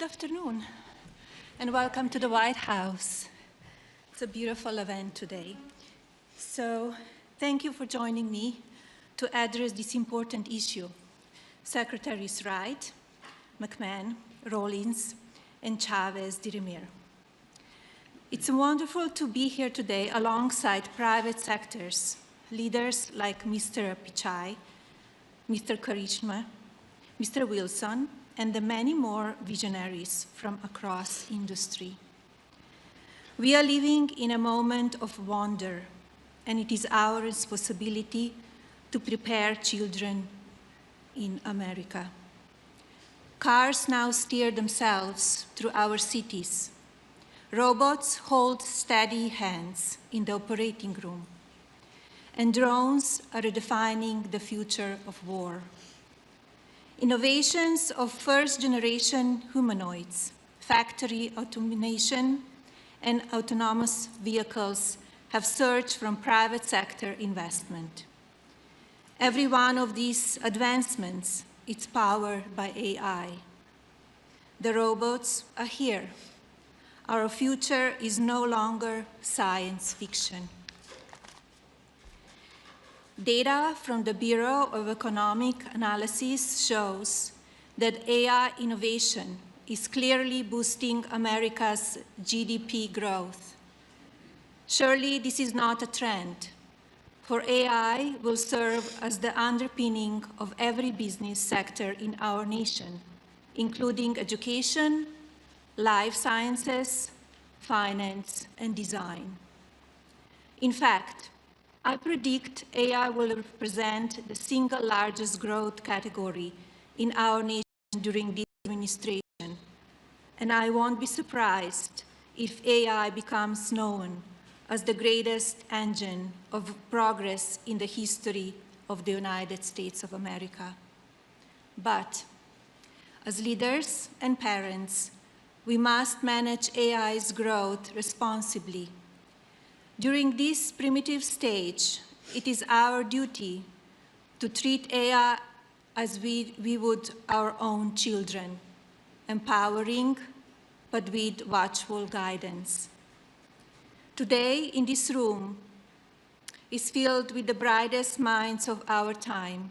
Good afternoon, and welcome to the White House. It's a beautiful event today. So thank you for joining me to address this important issue. Secretaries Wright, McMahon, Rawlings, and Chavez-DeRemir. It's wonderful to be here today alongside private sectors, leaders like Mr. Pichai, Mr. Karishma, Mr. Wilson, and the many more visionaries from across industry. We are living in a moment of wonder, and it is our responsibility to prepare children in America. Cars now steer themselves through our cities. Robots hold steady hands in the operating room. And drones are redefining the future of war. Innovations of first-generation humanoids, factory automation, and autonomous vehicles have surged from private sector investment. Every one of these advancements is powered by AI. The robots are here. Our future is no longer science fiction. Data from the Bureau of Economic Analysis shows that AI innovation is clearly boosting America's GDP growth. Surely this is not a trend, for AI will serve as the underpinning of every business sector in our nation, including education, life sciences, finance, and design. In fact, I predict AI will represent the single largest growth category in our nation during this administration, and I won't be surprised if AI becomes known as the greatest engine of progress in the history of the United States of America. But as leaders and parents, we must manage AI's growth responsibly. During this primitive stage, it is our duty to treat AI as we would our own children, empowering but with watchful guidance. Today, in this room, is filled with the brightest minds of our time.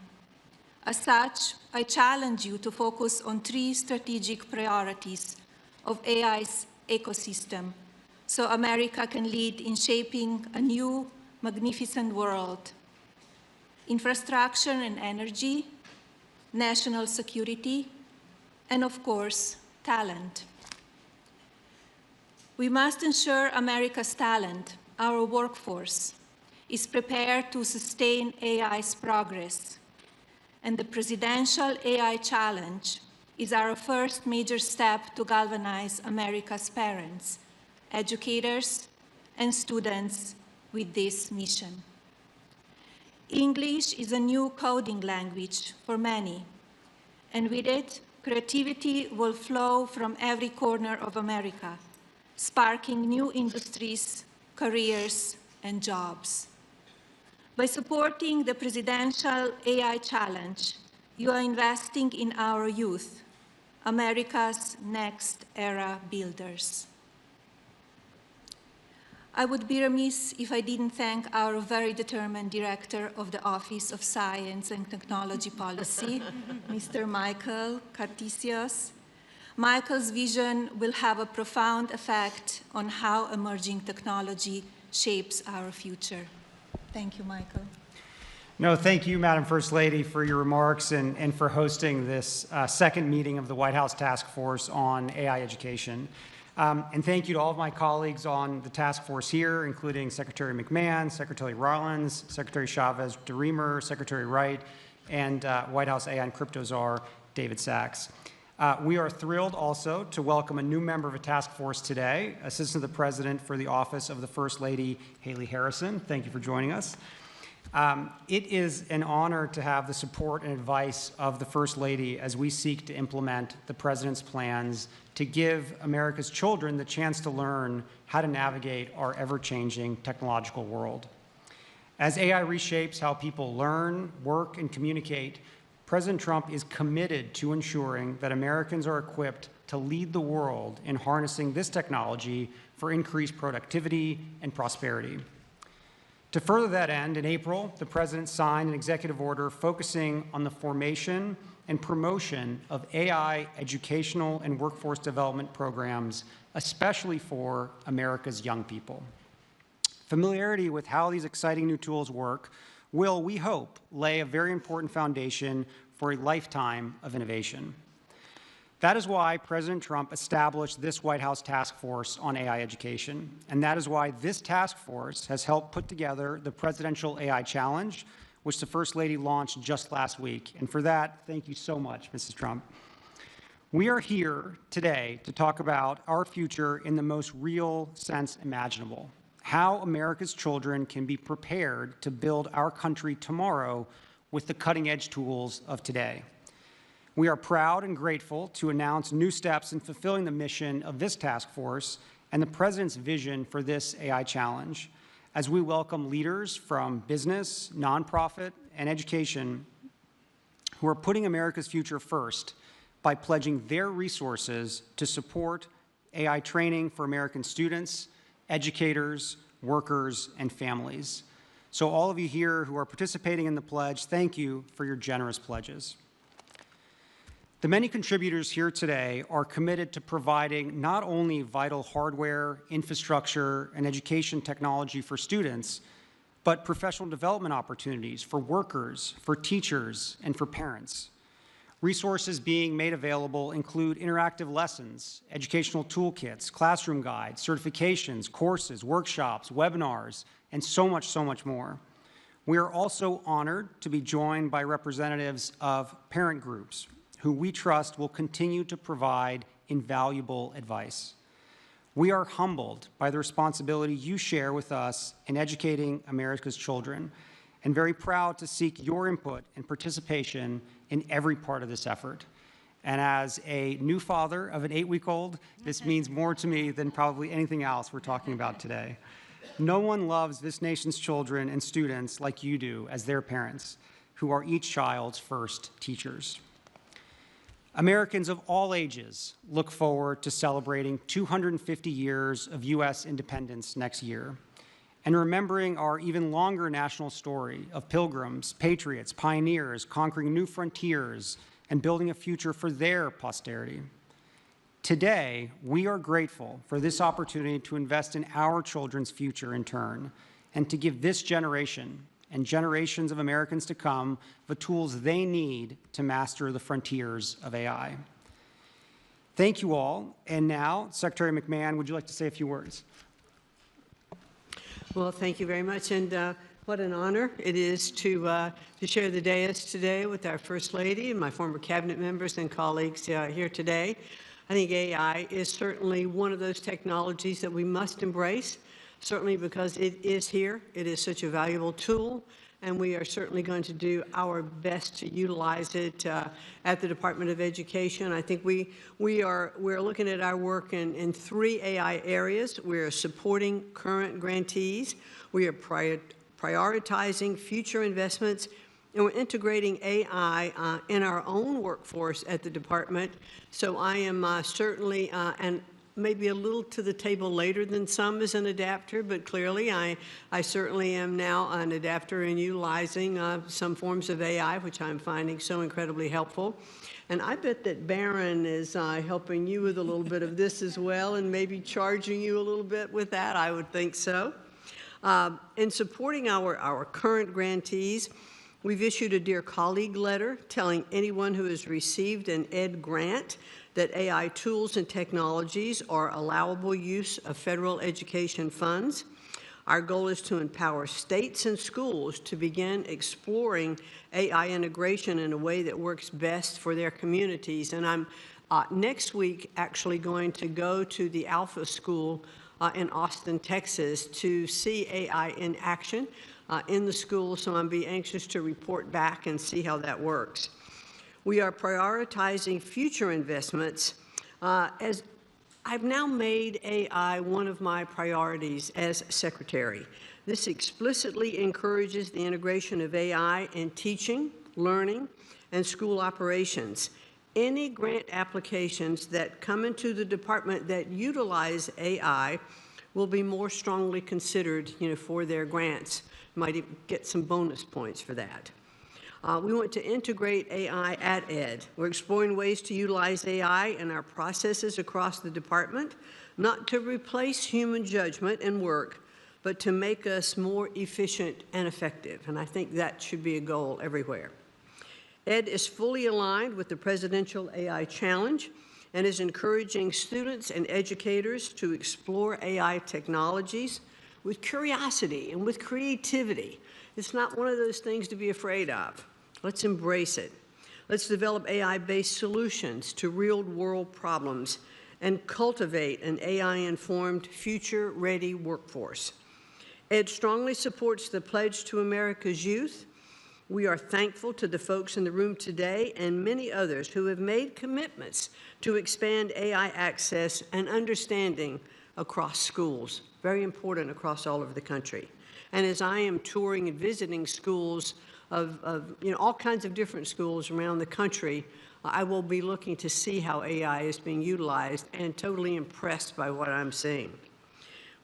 As such, I challenge you to focus on 3 strategic priorities of AI's ecosystem, so America can lead in shaping a new, magnificent world. Infrastructure and energy, national security, and of course, talent. We must ensure America's talent, our workforce, is prepared to sustain AI's progress. And the Presidential AI Challenge is our first major step to galvanize America's parents, educators, and students with this mission. English is a new coding language for many, and with it, creativity will flow from every corner of America, sparking new industries, careers, and jobs. By supporting the Presidential AI Challenge, you are investing in our youth, America's next era builders. I would be remiss if I didn't thank our very determined Director of the Office of Science and Technology Policy, Mr. Michael Cartesius. Michael's vision will have a profound effect on how emerging technology shapes our future. Thank you, Michael. No, thank you, Madam First Lady, for your remarks and for hosting this second meeting of the White House Task Force on AI Education. And thank you to all of my colleagues on the task force here, including Secretary McMahon, Secretary Rawlings, Secretary Chavez-DeRemir, Secretary Wright, and White House AI and Crypto Czar, David Sachs. We are thrilled also to welcome a new member of a task force today, Assistant to the President for the Office of the First Lady, Haley Harrison. Thank you for joining us. It is an honor to have the support and advice of the First Lady as we seek to implement the President's plans to give America's children the chance to learn how to navigate our ever-changing technological world. As AI reshapes how people learn, work, and communicate, President Trump is committed to ensuring that Americans are equipped to lead the world in harnessing this technology for increased productivity and prosperity. To further that end, in April, the President signed an executive order focusing on the formation and promotion of AI educational and workforce development programs, especially for America's young people. Familiarity with how these exciting new tools work will, we hope, lay a very important foundation for a lifetime of innovation. That is why President Trump established this White House task force on AI education, and that is why this task force has helped put together the Presidential AI Challenge, which the First Lady launched just last week. And for that, thank you so much, Mrs. Trump. We are here today to talk about our future in the most real sense imaginable. How America's children can be prepared to build our country tomorrow with the cutting-edge tools of today. We are proud and grateful to announce new steps in fulfilling the mission of this task force and the President's vision for this AI challenge, as we welcome leaders from business, nonprofit, and education who are putting America's future first by pledging their resources to support AI training for American students, educators, workers, and families. So all of you here who are participating in the pledge, thank you for your generous pledges. The many contributors here today are committed to providing not only vital hardware, infrastructure, and education technology for students, but professional development opportunities for workers, for teachers, and for parents. Resources being made available include interactive lessons, educational toolkits, classroom guides, certifications, courses, workshops, webinars, and so much more. We are also honored to be joined by representatives of parent groups who we trust will continue to provide invaluable advice. We are humbled by the responsibility you share with us in educating America's children, and very proud to seek your input and participation in every part of this effort. And as a new father of an 8-week-old, this means more to me than probably anything else we're talking about today. No one loves this nation's children and students like you do as their parents, who are each child's first teachers. Americans of all ages look forward to celebrating 250 years of U.S. independence next year, and remembering our even longer national story of pilgrims, patriots, pioneers, conquering new frontiers, and building a future for their posterity. Today, we are grateful for this opportunity to invest in our children's future in turn, and to give this generation and generations of Americans to come the tools they need to master the frontiers of AI. Thank you all. And now, Secretary McMahon, would you like to say a few words? Well, thank you very much, and what an honor it is to share the dais today with our First Lady and my former cabinet members and colleagues here today. I think AI is certainly one of those technologies that we must embrace, certainly because it is here. It is such a valuable tool, and we are certainly going to do our best to utilize it at the Department of Education. I think we're looking at our work in 3 AI areas. We're supporting current grantees. We are prioritizing future investments, and we're integrating AI in our own workforce at the department. So I am certainly, and maybe a little to the table later than some as an adapter, but clearly I certainly am now an adapter in utilizing some forms of AI, which I'm finding so incredibly helpful. And I bet that Barron is helping you with a little bit of this as well, and maybe charging you a little bit with that. I would think so. In supporting our current grantees, we've issued a Dear Colleague letter telling anyone who has received an ED grant that AI tools and technologies are allowable use of federal education funds. Our goal is to empower states and schools to begin exploring AI integration in a way that works best for their communities. And I'm next week actually going to go to the Alpha School in Austin, Texas, to see AI in action in the school, so I'm be anxious to report back and see how that works. We are prioritizing future investments as I've now made AI one of my priorities as secretary. This explicitly encourages the integration of AI in teaching, learning, and school operations. Any grant applications that come into the department that utilize AI will be more strongly considered, for their grants. Might even get some bonus points for that. We want to integrate AI at Ed. We're exploring ways to utilize AI in our processes across the department, not to replace human judgment and work, but to make us more efficient and effective. And I think that should be a goal everywhere. Ed is fully aligned with the Presidential AI Challenge and is encouraging students and educators to explore AI technologies with curiosity and with creativity. It's not one of those things to be afraid of. Let's embrace it. Let's develop AI-based solutions to real-world problems and cultivate an AI-informed, future-ready workforce. Ed strongly supports the Pledge to America's Youth. We are thankful to the folks in the room today and many others who have made commitments to expand AI access and understanding across schools, very important across all over the country. And as I am touring and visiting schools of all kinds of different schools around the country, I will be looking to see how AI is being utilized and totally impressed by what I'm seeing.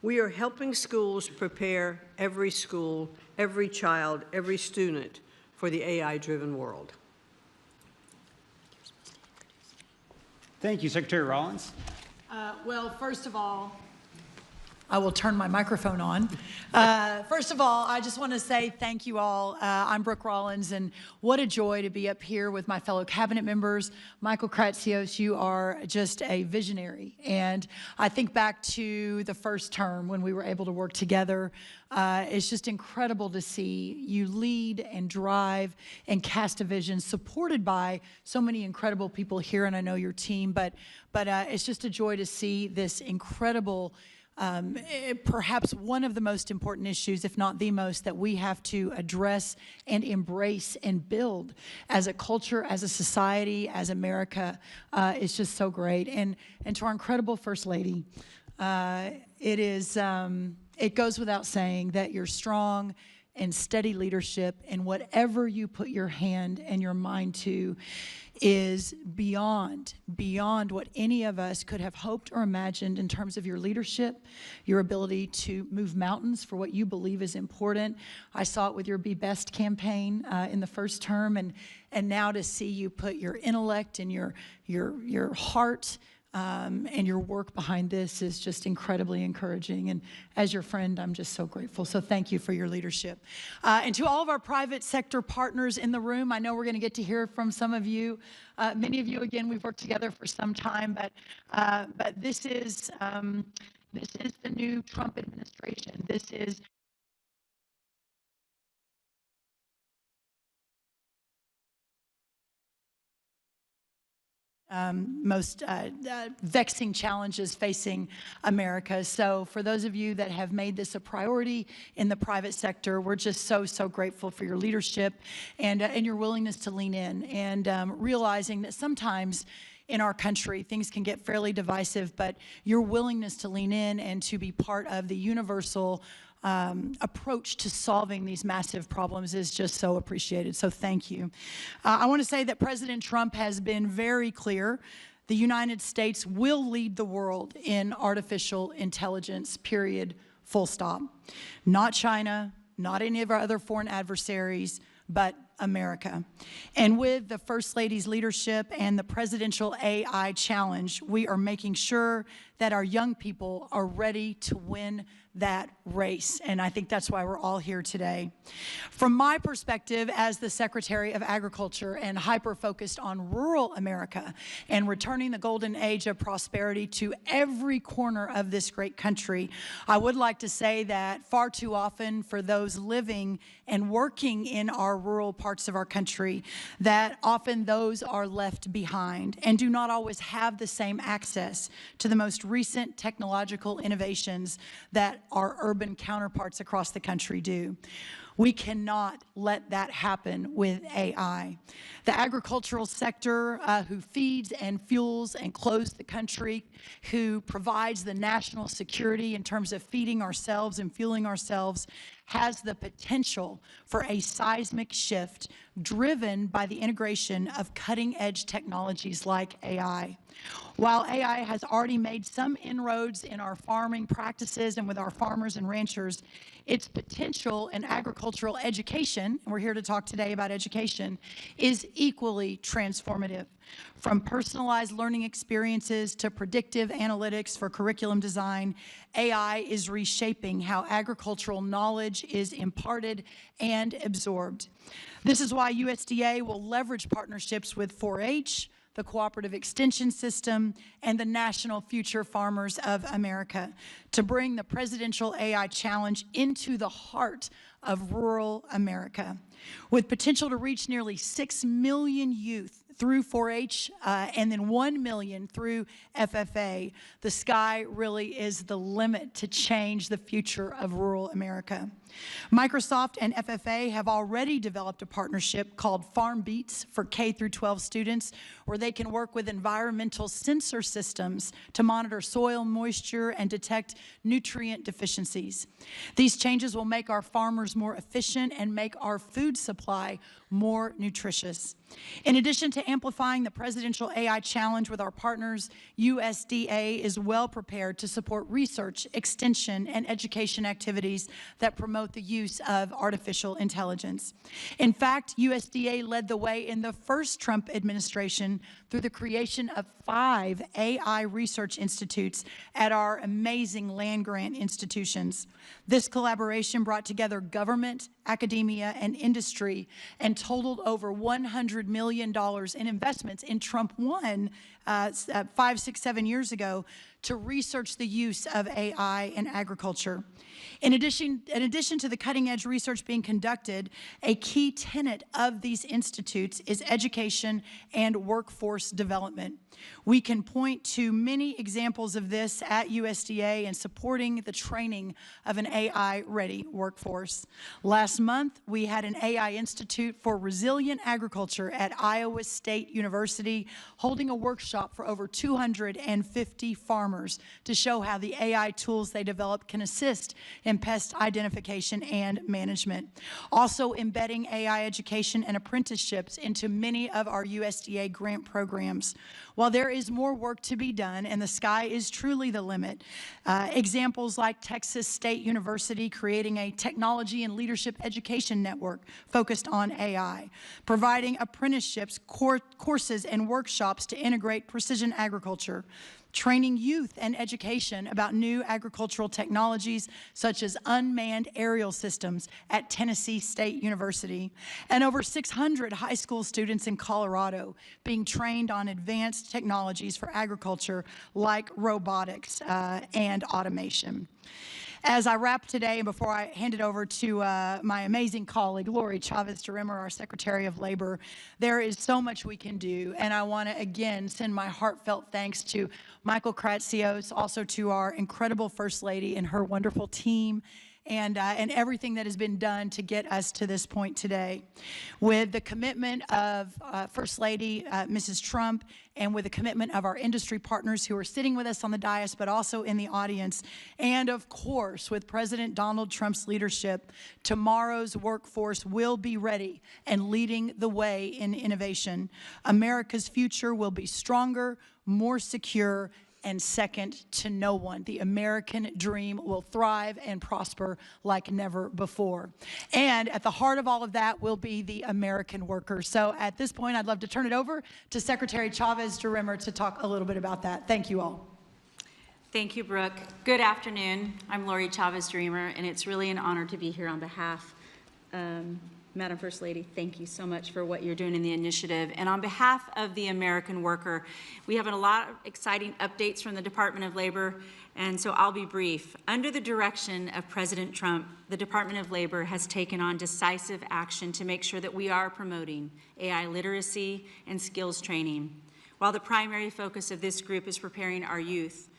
We are helping schools prepare every school, every child, every student for the AI-driven world. Thank you, Secretary Rollins. Well, first of all, I will turn my microphone on. First of all, I just want to say thank you all. I'm Brooke Rollins, and what a joy to be up here with my fellow cabinet members. Michael Kratsios, you are just a visionary. And I think back to the first term when we were able to work together. It's just incredible to see you lead and drive and cast a vision supported by so many incredible people here, and I know your team. But it's just a joy to see this incredible perhaps one of the most important issues, if not the most, that we have to address and embrace and build as a culture, as a society, as America. It's just so great. And to our incredible First Lady, it goes without saying that your strong and steady leadership in whatever you put your hand and your mind to is beyond what any of us could have hoped or imagined in terms of your leadership, your ability to move mountains for what you believe is important. I saw it with your Be Best campaign in the first term, and now to see you put your intellect and your heart and your work behind this is just incredibly encouraging. And as your friend, I'm just so grateful. So thank you for your leadership. And to all of our private sector partners in the room, I know we're going to get to hear from some of you. Many of you, again, we've worked together for some time, but this is the new Trump administration. This is most vexing challenges facing America. So for those of you that have made this a priority in the private sector, we're just so grateful for your leadership and your willingness to lean in and realizing that sometimes in our country, things can get fairly divisive, but your willingness to lean in and to be part of the universal approach to solving these massive problems is just so appreciated. So thank you. I want to say that President Trump has been very clear. The United States will lead the world in artificial intelligence, period, full stop. Not China, not any of our other foreign adversaries, but America. And with the First Lady's leadership and the Presidential AI Challenge, we are making sure that our young people are ready to win that race. And I think that's why we're all here today. From my perspective as the Secretary of Agriculture and hyper-focused on rural America and returning the golden age of prosperity to every corner of this great country, I would like to say that far too often for those living and working in our rural parts of our country, that often those are left behind and do not always have the same access to the most recent technological innovations that our urban counterparts across the country do. We cannot let that happen with AI. The agricultural sector, who feeds and fuels and clothes the country, who provides the national security in terms of feeding ourselves and fueling ourselves, has the potential for a seismic shift driven by the integration of cutting-edge technologies like AI. While AI has already made some inroads in our farming practices and with our farmers and ranchers, its potential in agricultural education, and we're here to talk today about education, is equally transformative. From personalized learning experiences to predictive analytics for curriculum design, AI is reshaping how agricultural knowledge is imparted and absorbed. This is why USDA will leverage partnerships with 4-H, the Cooperative Extension System, and the National Future Farmers of America to bring the Presidential AI Challenge into the heart of rural America. With potential to reach nearly 6 million youth through 4-H and then 1 million through FFA, the sky really is the limit to change the future of rural America. Microsoft and FFA have already developed a partnership called Farm Beats for K through 12 students, where they can work with environmental sensor systems to monitor soil moisture and detect nutrient deficiencies. These changes will make our farmers more efficient and make our food supply more nutritious. In addition to amplifying the Presidential AI Challenge with our partners, USDA is well prepared to support research, extension, and education activities that promote the use of artificial intelligence. In fact, USDA led the way in the first Trump administration through the creation of 5 AI research institutes at our amazing land-grant institutions. This collaboration brought together government, academia, and industry and totaled over $100 million in investments in Trump 1 5, 6, 7 years ago to research the use of AI in agriculture. In addition to the cutting-edge research being conducted, a key tenet of these institutes is education and workforce development. We can point to many examples of this at USDA in supporting the training of an AI-ready workforce. Last month, we had an AI Institute for Resilient Agriculture at Iowa State University holding a workshop for over 250 farmers to show how the AI tools they developed can assist in pest identification and management. Also embedding AI education and apprenticeships into many of our USDA grant programs. While there is more work to be done and the sky is truly the limit, examples like Texas State University creating a technology and leadership education network focused on AI, providing apprenticeships, courses, and workshops to integrate precision agriculture, training youth and education about new agricultural technologies such as unmanned aerial systems at Tennessee State University, and over 600 high school students in Colorado being trained on advanced technologies for agriculture like robotics and automation. As I wrap today, and before I hand it over to my amazing colleague, Lori Chavez-DeRimmer, our Secretary of Labor, there is so much we can do, and I want to, again, send my heartfelt thanks to Michael Kratsios, also to our incredible First Lady and her wonderful team, and everything that has been done to get us to this point today. With the commitment of First Lady Mrs. Trump, and with the commitment of our industry partners who are sitting with us on the dais, but also in the audience, and of course, with President Donald Trump's leadership, tomorrow's workforce will be ready and leading the way in innovation. America's future will be stronger, more secure, and second to no one. The American dream will thrive and prosper like never before. And at the heart of all of that will be the American worker. So at this point, I'd love to turn it over to Secretary Chavez-DeRimmer to talk a little bit about that. Thank you all. Thank you, Brooke. Good afternoon. I'm Lori Chavez-DeRimmer, and it's really an honor to be here on behalf Madam First Lady, thank you so much for what you're doing in the initiative. And on behalf of the American worker, we have a lot of exciting updates from the Department of Labor, and so I'll be brief. Under the direction of President Trump, the Department of Labor has taken on decisive action to make sure that we are promoting AI literacy and skills training, while the primary focus of this group is preparing our youth,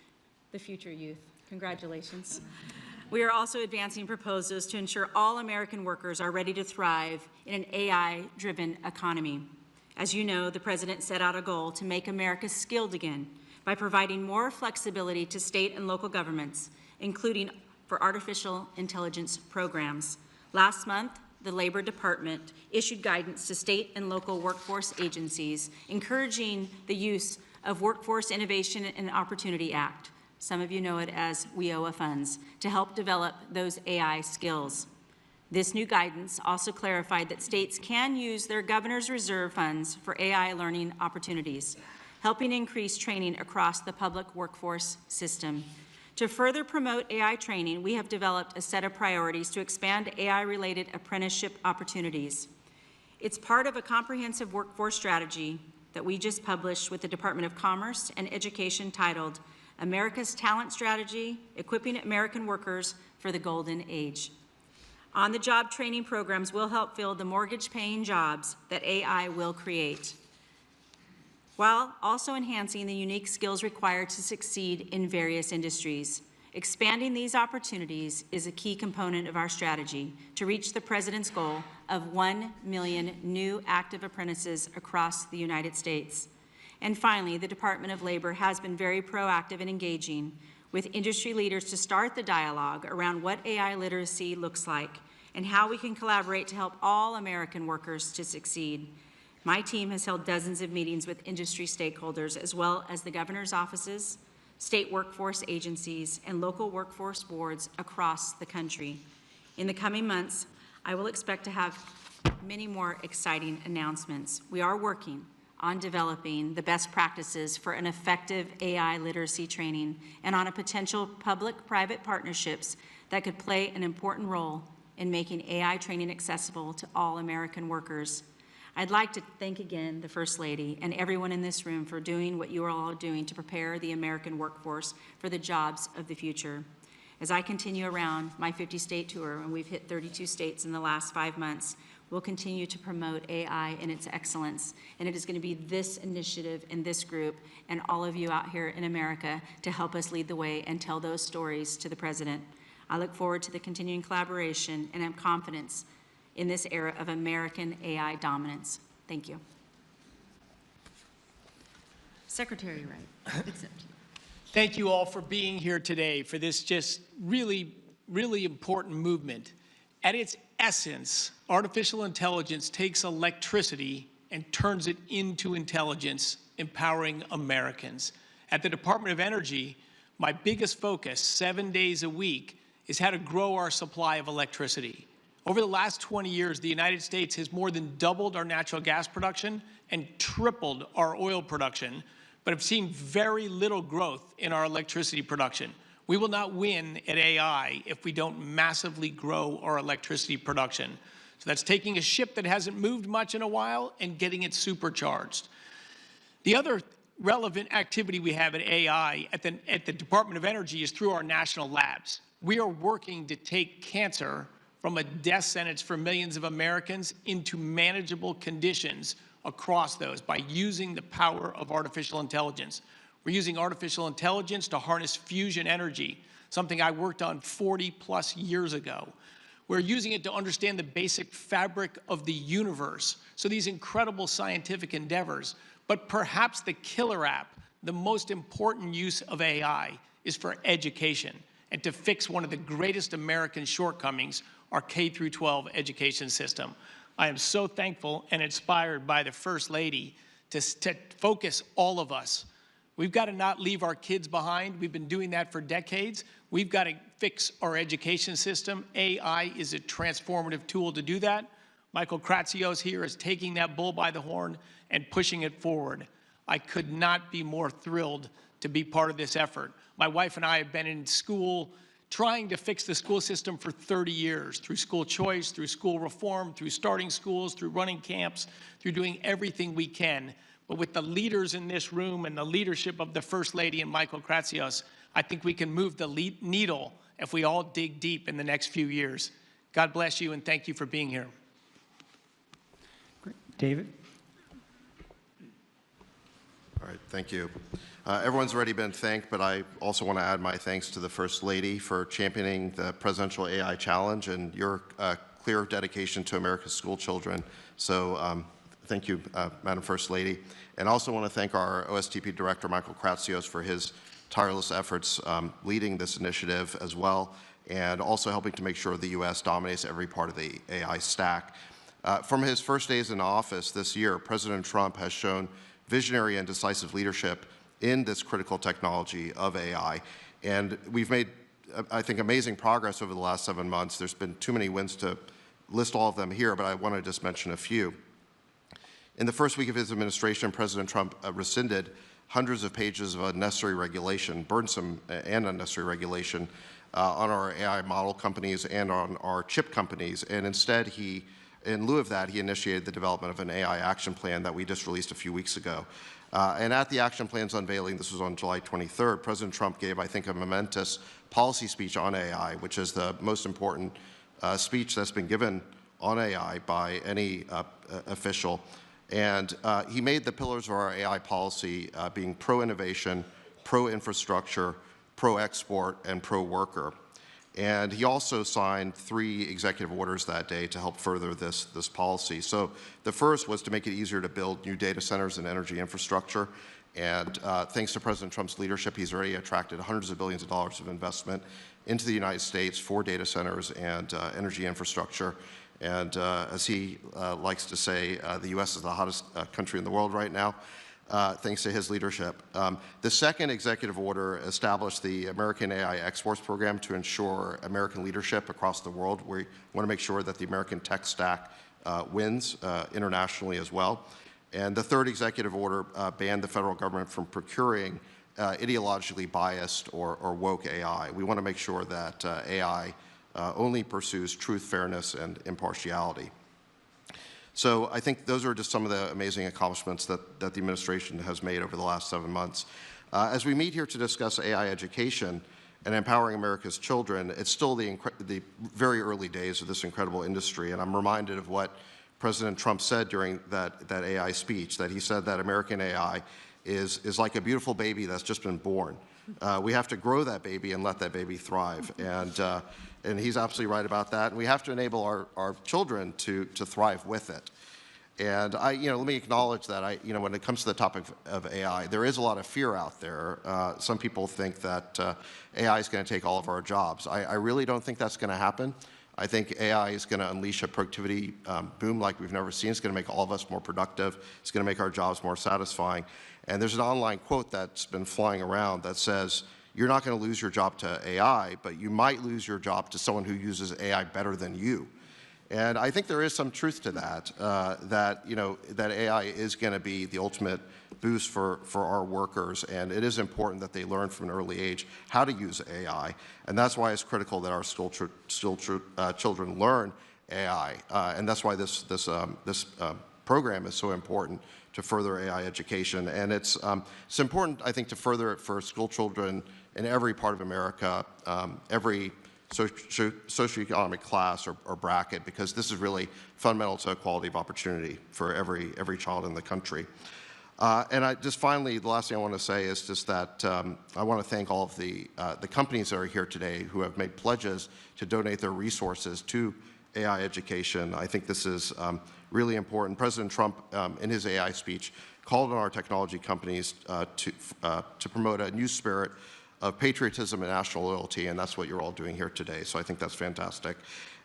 the future youth. Congratulations. We are also advancing proposals to ensure all American workers are ready to thrive in an AI-driven economy. As you know, the President set out a goal to make America skilled again by providing more flexibility to state and local governments, including for artificial intelligence programs. Last month, the Labor Department issued guidance to state and local workforce agencies encouraging the use of Workforce Innovation and Opportunity Act, some of you know it as WIOA funds, to help develop those AI skills. This new guidance also clarified that states can use their governor's reserve funds for AI learning opportunities, helping increase training across the public workforce system. To further promote AI training, we have developed a set of priorities to expand AI-related apprenticeship opportunities. It's part of a comprehensive workforce strategy that we just published with the Department of Commerce and Education titled America's Talent Strategy, Equipping American Workers for the Golden Age. On-the-job training programs will help fill the mortgage-paying jobs that AI will create, while also enhancing the unique skills required to succeed in various industries. Expanding these opportunities is a key component of our strategy to reach the President's goal of 1 million new active apprentices across the United States. And finally, the Department of Labor has been very proactive in engaging with industry leaders to start the dialogue around what AI literacy looks like and how we can collaborate to help all American workers to succeed. My team has held dozens of meetings with industry stakeholders, as well as the governor's offices, state workforce agencies, and local workforce boards across the country. In the coming months, I will expect to have many more exciting announcements. We are working on developing the best practices for an effective AI literacy training and on a potential public-private partnerships that could play an important role in making AI training accessible to all American workers. I'd like to thank again the First Lady and everyone in this room for doing what you are all doing to prepare the American workforce for the jobs of the future. As I continue around my 50-state tour, and we've hit 32 states in the last 5 months, we'll continue to promote AI and its excellence. And it is going to be this initiative and this group and all of you out here in America to help us lead the way and tell those stories to the President. I look forward to the continuing collaboration and have confidence in this era of American AI dominance. Thank you. Secretary Wright, it's up to you. Thank you all for being here today for this just really important movement. At its essence, artificial intelligence takes electricity and turns it into intelligence, empowering Americans. At the Department of Energy, my biggest focus, 7 days a week, is how to grow our supply of electricity. Over the last 20 years, the United States has more than doubled our natural gas production and tripled our oil production, but have seen very little growth in our electricity production. We will not win at AI if we don't massively grow our electricity production. So that's taking a ship that hasn't moved much in a while and getting it supercharged. The other relevant activity we have at AI at the Department of Energy is through our national labs. We are working to take cancer from a death sentence for millions of Americans into manageable conditions across those by using the power of artificial intelligence. We're using artificial intelligence to harness fusion energy, something I worked on 40+ years ago. We're using it to understand the basic fabric of the universe. So these incredible scientific endeavors, but perhaps the killer app, the most important use of AI is for education and to fix one of the greatest American shortcomings, our K-12 education system. I am so thankful and inspired by the First Lady to focus all of us. We've got to not leave our kids behind. We've been doing that for decades. We've got to fix our education system. AI is a transformative tool to do that. Michael Kratsios here is taking that bull by the horn and pushing it forward. I could not be more thrilled to be part of this effort. My wife and I have been in school trying to fix the school system for 30 years, through school choice, through school reform, through starting schools, through running camps, through doing everything we can. But with the leaders in this room and the leadership of the First Lady and Michael Kratsios, I think we can move the needle if we all dig deep in the next few years. God bless you, and thank you for being here. Great. David? All right, thank you. Everyone's already been thanked, but I also want to add my thanks to the First Lady for championing the Presidential AI Challenge and your clear dedication to America's school children. So thank you, Madam First Lady. And I also want to thank our OSTP Director, Michael Kratsios, for his tireless efforts leading this initiative as well. and also helping to make sure the U.S. dominates every part of the AI stack. From his first days in office this year, President Trump has shown visionary and decisive leadership in this critical technology of AI. And we've made, I think, amazing progress over the last 7 months. There's been too many wins to list all of them here, but I want to just mention a few. In the first week of his administration, President Trump rescinded hundreds of pages of unnecessary regulation, burdensome and unnecessary regulation, on our AI model companies and on our chip companies. And instead, in lieu of that, he initiated the development of an AI action plan that we just released a few weeks ago. And at the action plan's unveiling, this was on July 23rd, President Trump gave, I think, a momentous policy speech on AI, which is the most important speech that's been given on AI by any official. And he made the pillars of our AI policy being pro-innovation, pro-infrastructure, pro-export, and pro-worker. And he also signed 3 executive orders that day to help further this policy. So the first was to make it easier to build new data centers and energy infrastructure. And thanks to President Trump's leadership, he's already attracted hundreds of billions of dollars of investment into the United States for data centers and energy infrastructure. And as he likes to say, the U.S. is the hottest country in the world right now, thanks to his leadership. The second executive order established the American AI Exports Program to ensure American leadership across the world. We want to make sure that the American tech stack wins internationally as well. And the third executive order banned the federal government from procuring ideologically biased or woke AI. We want to make sure that AI only pursues truth, fairness, and impartiality. So I think those are just some of the amazing accomplishments that the administration has made over the last 7 months. As we meet here to discuss AI education and empowering America's children, it's still the very early days of this incredible industry, and I'm reminded of what President Trump said during that AI speech, that he said that American AI is like a beautiful baby that's just been born. We have to grow that baby and let that baby thrive. And he's absolutely right about that. And we have to enable our children to thrive with it. And let me acknowledge that when it comes to the topic of AI, there is a lot of fear out there. Some people think that AI is going to take all of our jobs. I really don't think that's going to happen. I think AI is going to unleash a productivity boom like we've never seen. It's going to make all of us more productive. It's going to make our jobs more satisfying. And there's an online quote that's been flying around that says, you're not going to lose your job to AI, but you might lose your job to someone who uses AI better than you. And I think there is some truth to that, that AI is going to be the ultimate boost for our workers, and it is important that they learn from an early age how to use AI, and that's why it's critical that our children learn AI, and that's why this program is so important to further AI education. And it's important, I think, to further it for school children in every part of America, every socioeconomic class or bracket, because this is really fundamental to equality of opportunity for every child in the country. And just finally, the last thing I want to say is just that I want to thank all of the companies that are here today who have made pledges to donate their resources to AI education. I think this is really important. President Trump, in his AI speech, called on our technology companies to promote a new spirit of patriotism and national loyalty, and that's what you're all doing here today. So I think that's fantastic.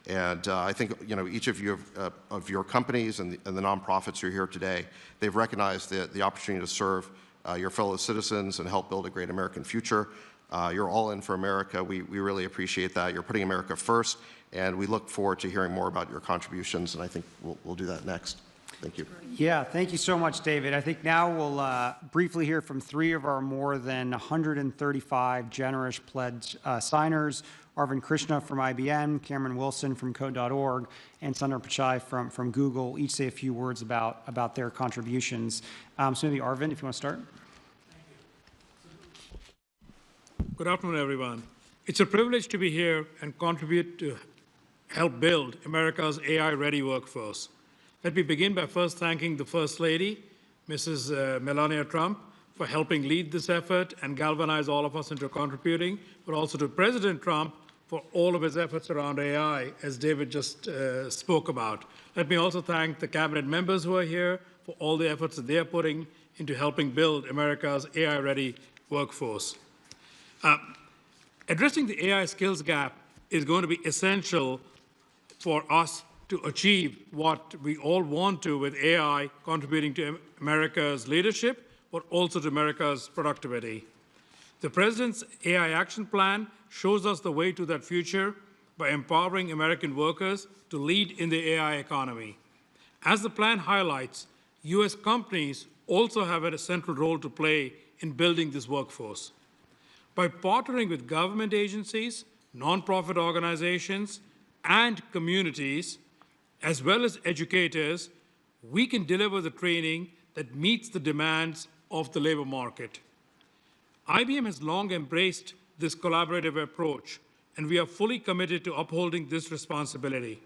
And I think each of you of your companies and the nonprofits who are here today, they've recognized the opportunity to serve your fellow citizens and help build a great American future. You're all in for America. We really appreciate that. You're putting America first, and we look forward to hearing more about your contributions, and I think we'll do that next. Thank you. Yeah, thank you so much, David. I think now we'll briefly hear from 3 of our more than 135 generous pledge signers: Arvind Krishna from IBM, Cameron Wilson from Code.org, and Sundar Pichai from Google. Each say a few words about their contributions. So maybe Arvind, if you want to start. Good afternoon, everyone. It's a privilege to be here and contribute to help build America's AI-ready workforce. Let me begin by first thanking the First Lady, Mrs. Melania Trump, for helping lead this effort and galvanize all of us into contributing, but also to President Trump for all of his efforts around AI, as David just spoke about. Let me also thank the cabinet members who are here for all the efforts that they are putting into helping build America's AI-ready workforce. Addressing the AI skills gap is going to be essential for us to achieve what we all want to with AI contributing to America's leadership, but also to America's productivity. The President's AI Action Plan shows us the way to that future by empowering American workers to lead in the AI economy. As the plan highlights, U.S. companies also have a central role to play in building this workforce. By partnering with government agencies, nonprofit organizations, and communities, as well as educators, we can deliver the training that meets the demands of the labor market. IBM has long embraced this collaborative approach, and we are fully committed to upholding this responsibility.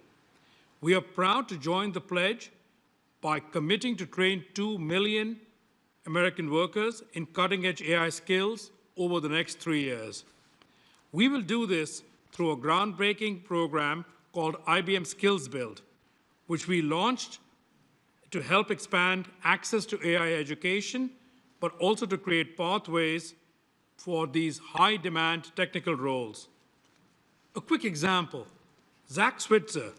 We are proud to join the pledge by committing to train 2 million American workers in cutting-edge AI skills over the next 3 years. We will do this through a groundbreaking program called IBM Skills Build, which we launched to help expand access to AI education, but also to create pathways for these high-demand technical roles. A quick example, Zach Switzer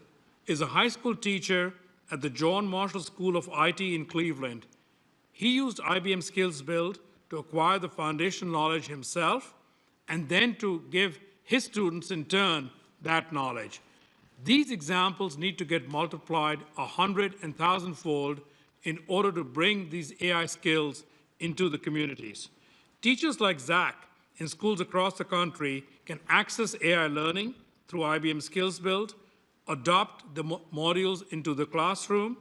is a high school teacher at the John Marshall School of IT in Cleveland. He used IBM Skills Build to acquire the foundational knowledge himself and then to give his students in turn that knowledge. These examples need to get multiplied 100 and 1,000-fold in order to bring these AI skills into the communities. Teachers like Zach in schools across the country can access AI learning through IBM Skills Build, adopt the modules into the classroom,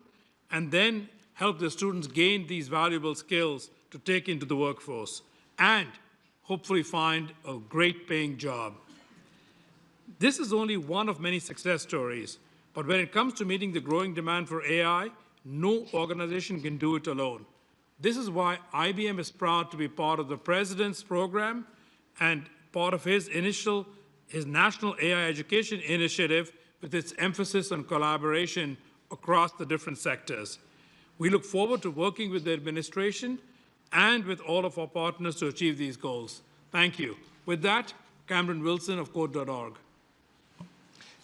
and then help the students gain these valuable skills to take into the workforce, and hopefully find a great paying job. This is only one of many success stories, but when it comes to meeting the growing demand for AI, no organization can do it alone. This is why IBM is proud to be part of the President's program and part of his National AI Education Initiative with its emphasis on collaboration across the different sectors. We look forward to working with the administration and with all of our partners to achieve these goals. Thank you. With that, Cameron Wilson of Code.org.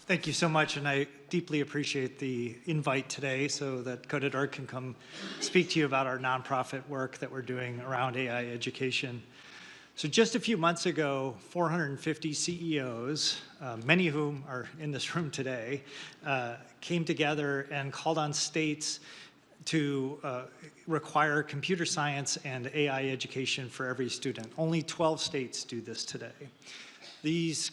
Thank you so much, and I deeply appreciate the invite today so that Code.org can come speak to you about our nonprofit work that we're doing around AI education. So just a few months ago, 450 CEOs, many of whom are in this room today, came together and called on states to require computer science and AI education for every student. Only 12 states do this today. These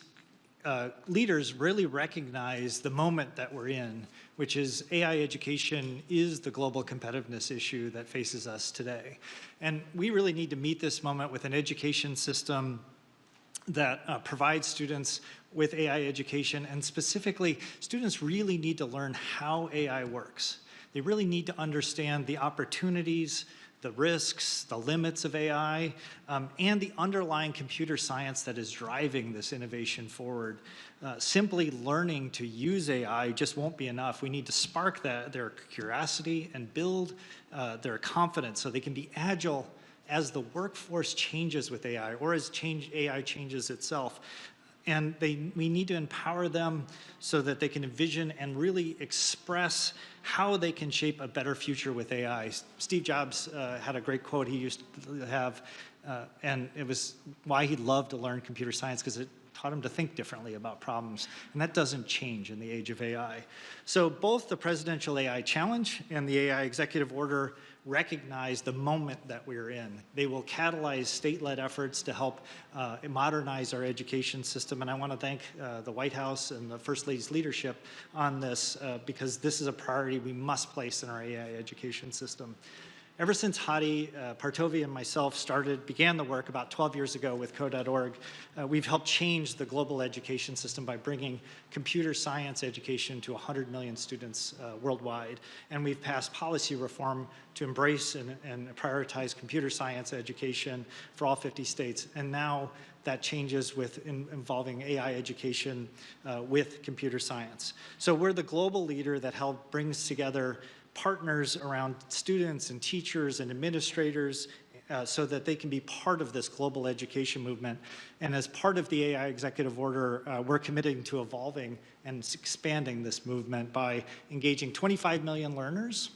leaders really recognize the moment that we're in, which is AI education is the global competitiveness issue that faces us today. And we really need to meet this moment with an education system that provides students with AI education, and specifically, students really need to learn how AI works. They really need to understand the opportunities, the risks, the limits of AI, and the underlying computer science that is driving this innovation forward. Simply learning to use AI just won't be enough. We need to spark their curiosity and build their confidence so they can be agile as the workforce changes with AI or as AI changes itself. And we need to empower them so that they can envision and really express how they can shape a better future with AI. Steve Jobs had a great quote he used to have, and it was why he loved to learn computer science, because it taught him to think differently about problems. And that doesn't change in the age of AI. So both the Presidential AI Challenge and the AI Executive Order recognize the moment that we're in. They will catalyze state-led efforts to help modernize our education system. And I want to thank the White House and the First Lady's leadership on this because this is a priority we must place in our AI education system. Ever since Hadi Partovi and myself began the work about 12 years ago with Code.org, we've helped change the global education system by bringing computer science education to 100 million students worldwide. And we've passed policy reform to embrace and prioritize computer science education for all 50 states. And now that changes with involving AI education with computer science. So we're the global leader that brings together partners around students and teachers and administrators so that they can be part of this global education movement. And as part of the AI executive order, we're committing to evolving and expanding this movement by engaging 25 million learners,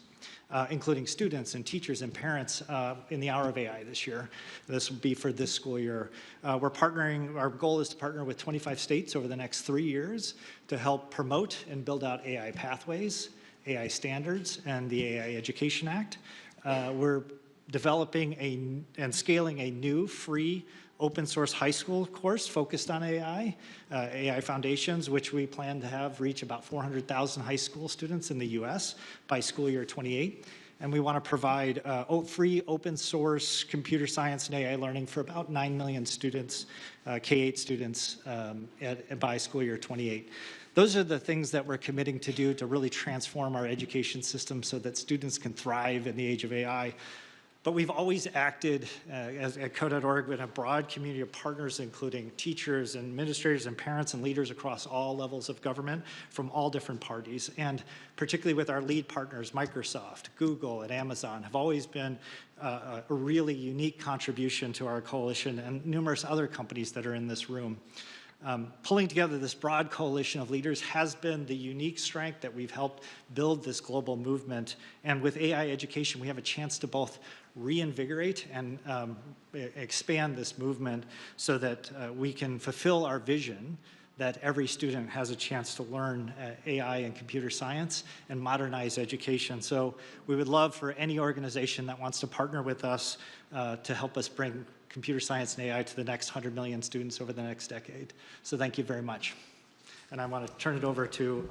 including students and teachers and parents in the Hour of AI this year. This will be for this school year. We're partnering, our goal is to partner with 25 states over the next 3 years to help promote and build out AI pathways, AI standards, and the AI Education Act. We're developing and scaling a new free open source high school course focused on AI, AI Foundations, which we plan to have reach about 400,000 high school students in the US by school year 28. And we want to provide free open source computer science and AI learning for about 9 million students, K-8 students by school year 28. Those are the things that we're committing to do to really transform our education system so that students can thrive in the age of AI. But we've always acted at Code.org with a broad community of partners, including teachers, and administrators, and parents, and leaders across all levels of government from all different parties. And particularly with our lead partners, Microsoft, Google, and Amazon, have always been a really unique contribution to our coalition, and numerous other companies that are in this room. Pulling together this broad coalition of leaders has been the unique strength that we've helped build this global movement. And with AI education, we have a chance to both reinvigorate and expand this movement so that we can fulfill our vision that every student has a chance to learn AI and computer science and modernize education. So we would love for any organization that wants to partner with us to help us bring computer science and AI to the next 100 million students over the next decade. So thank you very much. And I want to turn it over to